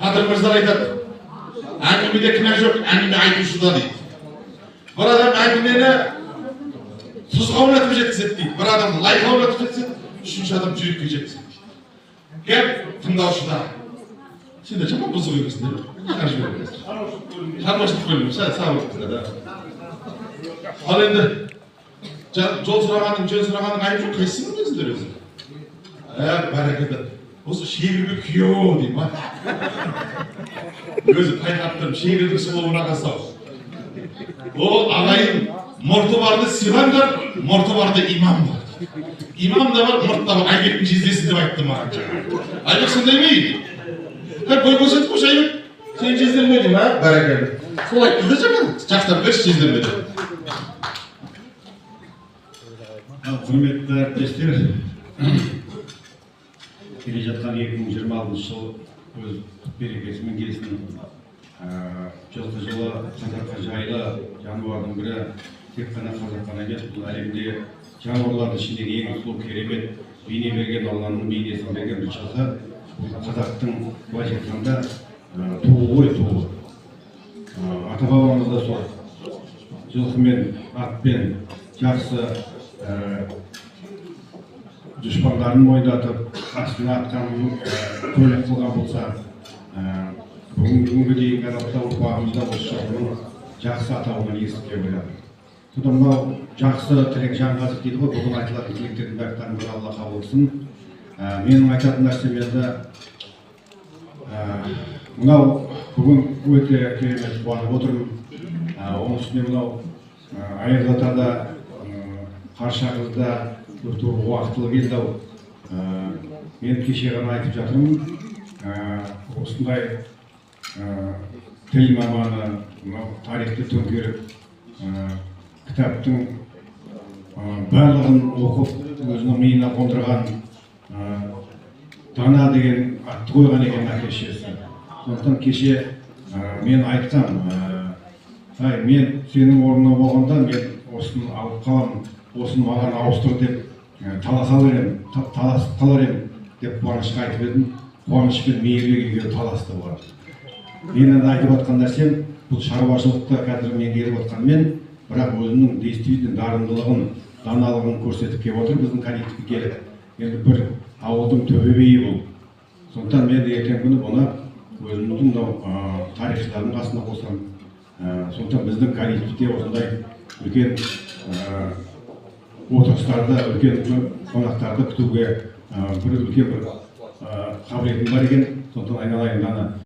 Kadir Mırzalar aytadi. Әңгімеде кінә жоқ, әңгіме айтушыда дейді. Bir adam әңгімені тұзға ойнатып жеткізеді дейді. Bir адам лайға ойнатып жеткізеді, үшінші адам жүрекке жеткізеді. Кеп тыңдаушыда. Сен де жаман бұзық екенсіңдер. Қаржы бересің. Шаруашылық бөлімі, сабыр да. Ал енді жол сұрағаның, жөн сұрағаның айып жоқ, қайсысын білесіңдер өзі? Бәрекелді. Осы шегірге күйеу деймін ма? Өзі тайқап тұрып, шегірдің сұлуына қасау. Ол ағайын мұрты барды сыйлаңдар, мұрты барды имам бар. Имам да бар, мұрт та бар, Айбектің жездесі деп айтты маған. Айбек сондай ма еді? Бой көрсетіп қош Айбек, сен жезден ме деймін, а? Бәрекелді. Сол айтты да жаман, жақтап берші жезден ме деп. Құрметті әріптестер, келе жатқан 2026 жыл өз берекесімен келсін. Жылқы жылы қазаққа жайлы жануардың бірі тек қана қазақ қана емес, бұл әлемде жануарлардың ішіндегі ең сұлу керемет бейне берген Алланың бейнесін берген бір жылқы. Бұл қазақтың былайша айтқанда туы ғой, туы. Ата бабамыз да сол жылқымен, атпен жақсы дұшпандарын мойындатып, астына атқан көлік қылған болса, бүгінгі дейінгі аралықта ұрпағымызда осы жылқының жақсы атауынан естіге болады. Содан мынау жақсы тілек жаңғазық дейді ғой, бүгін айтылатын тілектердің бәрін бір Алла қабыл етсін. Менің айтатын нәрсем енді мынау бүгін өте керемет қуанып отырмын. Оның үстіне мынау Аяз атада Қаршаңызда өте уақытылы келді. Мен кеше ғана айтып жатырмын. Осындай тіл маманы, тарихты төңкеріп, кітаптың барлығын оқып, өзінің миына қондырған Дана деген атты қойған екен әке-шешесі. Сондықтан кеше мен айтсам, мен сенің орнына болғанда мен осыны алып қаламын, осыны маған ауыстыр деп таласып қалар едім деп қуанышқа айтып едім. Қуаныш пен мейірбек таласты бар. Мен айтып жатқан нәрсем, бұл шаруашылықта қазір меңгеріп жатқанмен, бірақ өзінің действительно дарындылығын, даналығын көрсетіп келіп отыр біздің коллективке келіп. Енді бір ауылдың төбебейі бұл. Сондықтан мен ертең күні бұны өзіміздің тарихшылардың қасына қосамын. Сондықтан біздің коллективте осындай үлкен отырыстарды, үлкен қонақтарды күтуге бір үлкен бір қабілетім бар екен. Сондықтан айналайын дана.